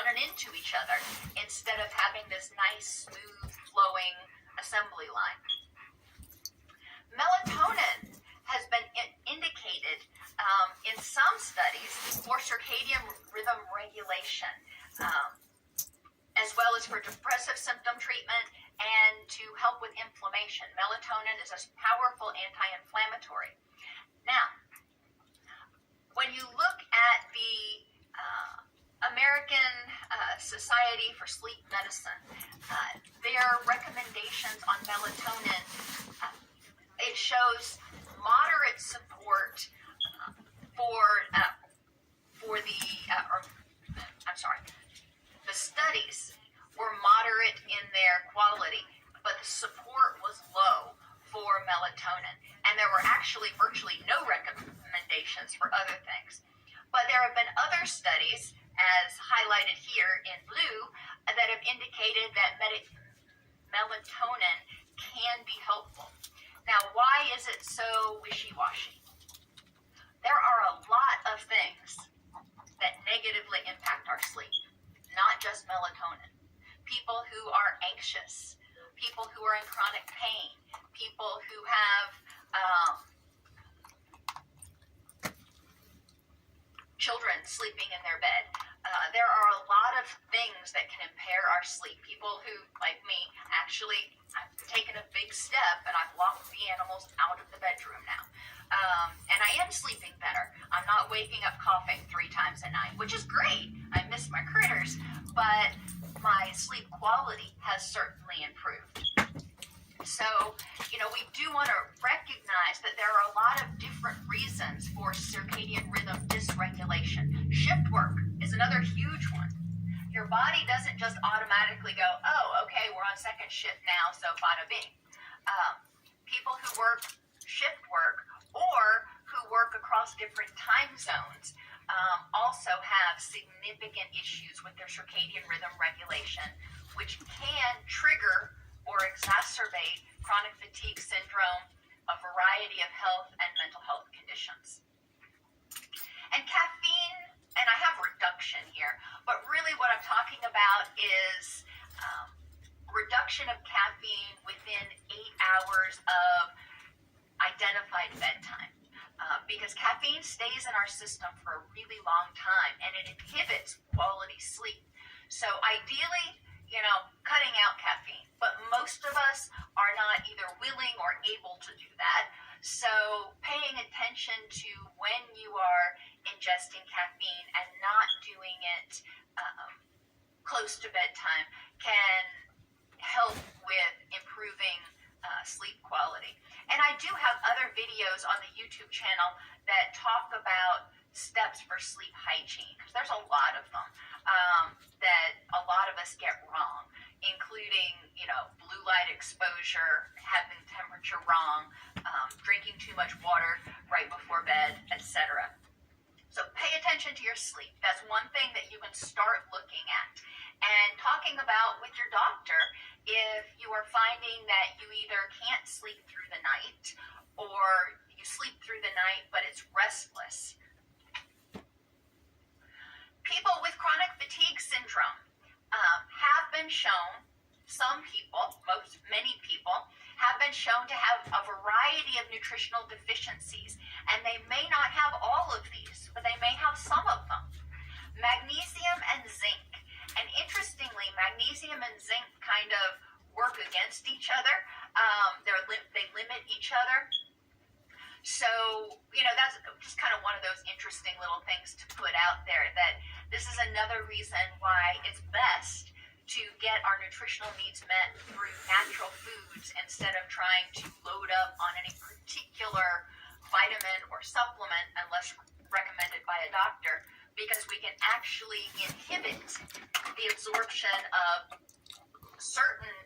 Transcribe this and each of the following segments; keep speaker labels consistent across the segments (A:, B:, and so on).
A: running into each other instead of having this nice, smooth, flowing assembly line. Melatonin has been indicated in some studies for circadian rhythm regulation, as well as for depressive symptom treatment and to help with inflammation. Melatonin is a powerful anti-inflammatory. Now, when you look at the American Society for Sleep Medicine, their recommendations on melatonin, it shows moderate support the studies were moderate in their quality, but the support was low for melatonin, and there were actually virtually no recommendations for other things. But there have been other studies, as highlighted here in blue, that have indicated that melatonin can be helpful. Now, why is it so wishy-washy? There are a lot of things that negatively impact our sleep, not just melatonin. People who are anxious, people who are in chronic pain, people who have children sleeping in their bed. There are a lot of things that can impair our sleep. People who, like me, actually, I've taken a big step and I've locked the animals out of the bedroom now. And I am sleeping better. I'm not waking up coughing 3 times a night, which is great. I miss my critters, but my sleep quality has certainly improved. So, we do want to recognize that there are a lot of different reasons for circadian rhythm dysregulation. Shift work is another huge one. Your body doesn't just automatically go, oh, okay, we're on second shift now, so bada bing. People who work shift work or who work across different time zones also have significant issues with their circadian rhythm regulation, which can trigger or exacerbate chronic fatigue syndrome, a variety of health and mental health conditions. And caffeine, and I have reduction here, but really what I'm talking about is reduction of caffeine within 8 hours of identified bedtime. Because caffeine stays in our system for a really long time and it inhibits quality sleep. So ideally, cutting out caffeine, but most of us are not either willing or able to do that. So paying attention to when you are ingesting caffeine and not doing it close to bedtime can help with improving sleep quality. And I do have other videos on the YouTube channel that talk about steps for sleep hygiene, because there's a lot of them that a lot of us get wrong, including, blue light exposure, having temperature wrong, drinking too much water right before bed, etc. So pay attention to your sleep. That's one thing that you can start looking at. And talking about with your doctor if you are finding that you either can't sleep through the night or you sleep through the night but it's restless. People with chronic fatigue syndrome have been shown, many people, have been shown to have a variety of nutritional deficiencies, and they may not have all of these, but they may have some of them. Magnesium and zinc. And interestingly, magnesium and zinc kind of work against each other. They limit each other. So, that's just kind of one of those interesting little things to put out there, that this is another reason why it's best to get our nutritional needs met through natural foods instead of trying to load up on any particular vitamin or supplement unless recommended by a doctor, because we can actually inhibit the absorption of certain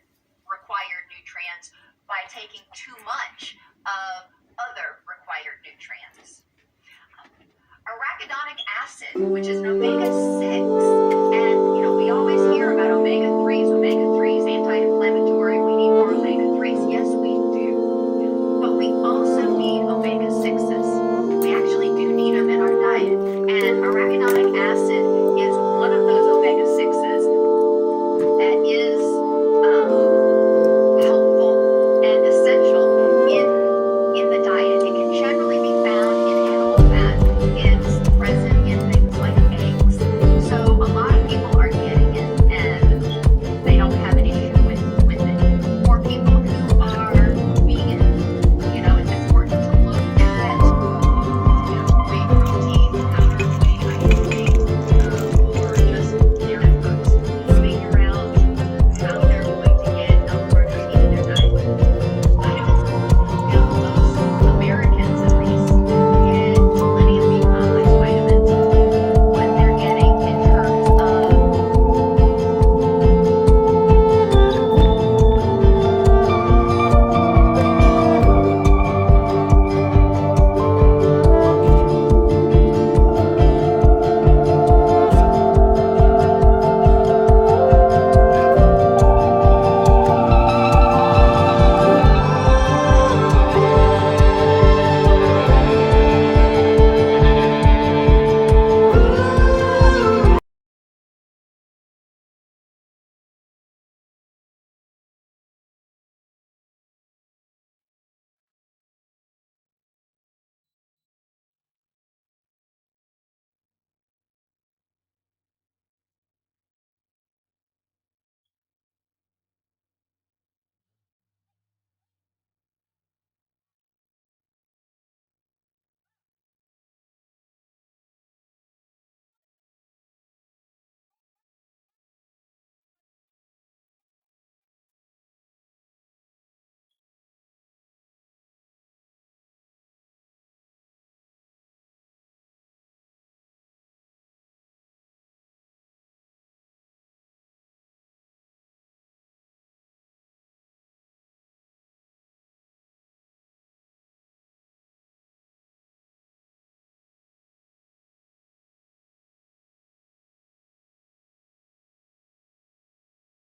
A: required nutrients by taking too much of other required nutrients. Arachidonic acid, which is an omega-6,